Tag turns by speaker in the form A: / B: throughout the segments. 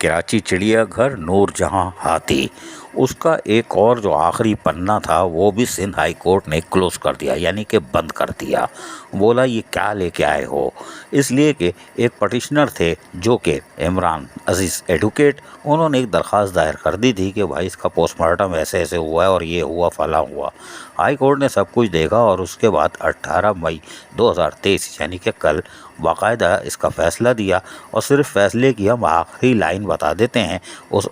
A: कराची चिड़ियाघर नूरजहां हाथी, उसका एक और जो आखिरी पन्ना था वो भी सिंध हाई कोर्ट ने क्लोज कर दिया, यानी कि बंद कर दिया। बोला ये क्या लेके आए हो, इसलिए कि एक पटिशनर थे जो कि इमरान अजीज़ एडवोकेट, उन्होंने एक दरख्वास्त दायर कर दी थी कि भाई इसका पोस्टमार्टम ऐसे ऐसे हुआ है और ये हुआ फला हुआ। हाई कोर्ट ने सब कुछ देखा और उसके बाद 18 मई 2023 यानी कि कल बाकायदा इसका फ़ैसला दिया। और सिर्फ फैसले की हम आखिरी लाइन बता देते हैं, उस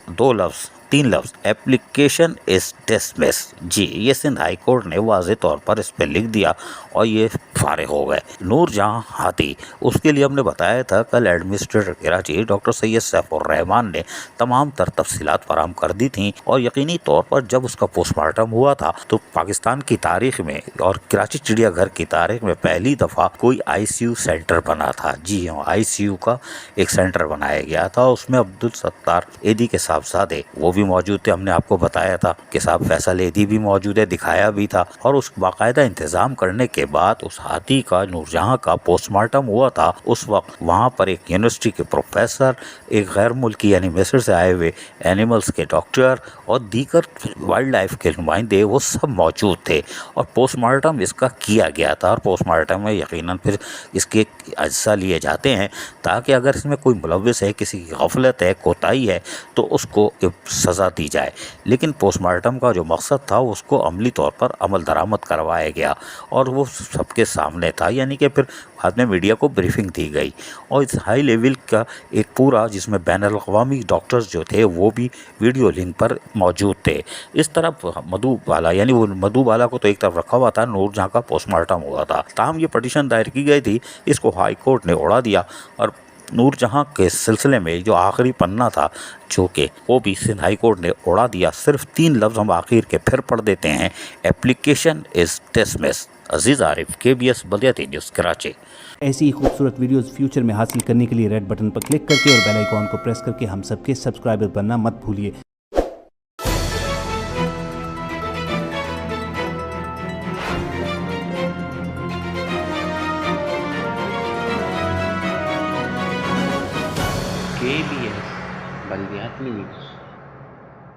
A: 3 लफ्ज़, एप्लीकेशन इज़ डिसमिस। जी, ये सिंध हाई कोर्ट ने वाज़े तौर पर इस पर लिख दिया और ये फारिग हो गए। नूरजहां हाथी, उसके लिए हमने बताया था कल एडमिनिस्ट्रेटर कराची डॉक्टर सैयद सैफुर रहमान ने तमाम तर तफसीलात फराहम कर दी थी। और यकीनी तौर पर जब उसका पोस्टमार्टम हुआ था तो पाकिस्तान की तारीख में और कराची चिड़ियाघर की तारीख में पहली दफ़ा कोई ICU सेंटर बना था। जी हाँ, ICU का एक सेंटर बनाया गया था। उसमें अब्दुल सत्तार एदी के साहबजादे वो भी मौजूद थे। हमने आपको बताया था कि साहब फैसल एदी भी मौजूद है, दिखाया भी था। और उस बाकायदा इंतज़ाम करने के बाद उस हाथी का, नूरजहां का पोस्टमार्टम हुआ था। उस वक्त वहाँ पर एक यूनिवर्सिटी के प्रोफेसर, एक गैर मुल्की यानी मिस्र से आए हुए एनिमल्स के डॉक्टर और दीगर वाइल्ड लाइफ के नुमाइंदे, वो सब मौजूद थे और पोस्टमार्टम इसका किया गया था। और पोस्टमार्टम में यकीनन फिर इसके अज्जा लिए जाते हैं ताकि अगर इसमें कोई मुलव्विस है, किसी की गफलत है, कोताही है, तो उसको सज़ा दी जाए। लेकिन पोस्टमार्टम का जो मकसद था उसको अमली तौर पर अमल दरामद करवाया गया और वो सबके सामने था, यानी कि फिर बाद में मीडिया को ब्रीफिंग दी गई। और इस हाई लेवल का एक पूरा, जिसमें बैनुल-अक़वामी डॉक्टर्स जो थे वो भी वीडियो लिंक पर मौजूद थे। इस तरफ मधुबाला, यानी वो मधुबाला को तो एक तरफ रखा हुआ था, नूरजहां का पोस्टमार्टम हुआ था। ताहम ये पटिशन दायर की गई थी, इसको हाई कोर्ट ने उड़ा दिया। और नूरजहां के सिलसिले में जो आखिरी पन्ना था, जो कि वो भी सिंध हाई कोर्ट ने उड़ा दिया। सिर्फ 3 लफ्ज़ हम आखिर के फिर पढ़ देते हैं, application is dismiss. Aziz Arif, KBS बल्दियाती न्यूज़ कराची।
B: ऐसी ही खूबसूरत वीडियोस फ्यूचर में हासिल करने के लिए रेड बटन पर क्लिक करके और बेल आइकॉन को प्रेस करके हम सबके सब्सक्राइबर बनना मत भूलिए।
C: KBS बल्दियाती न्यूज़।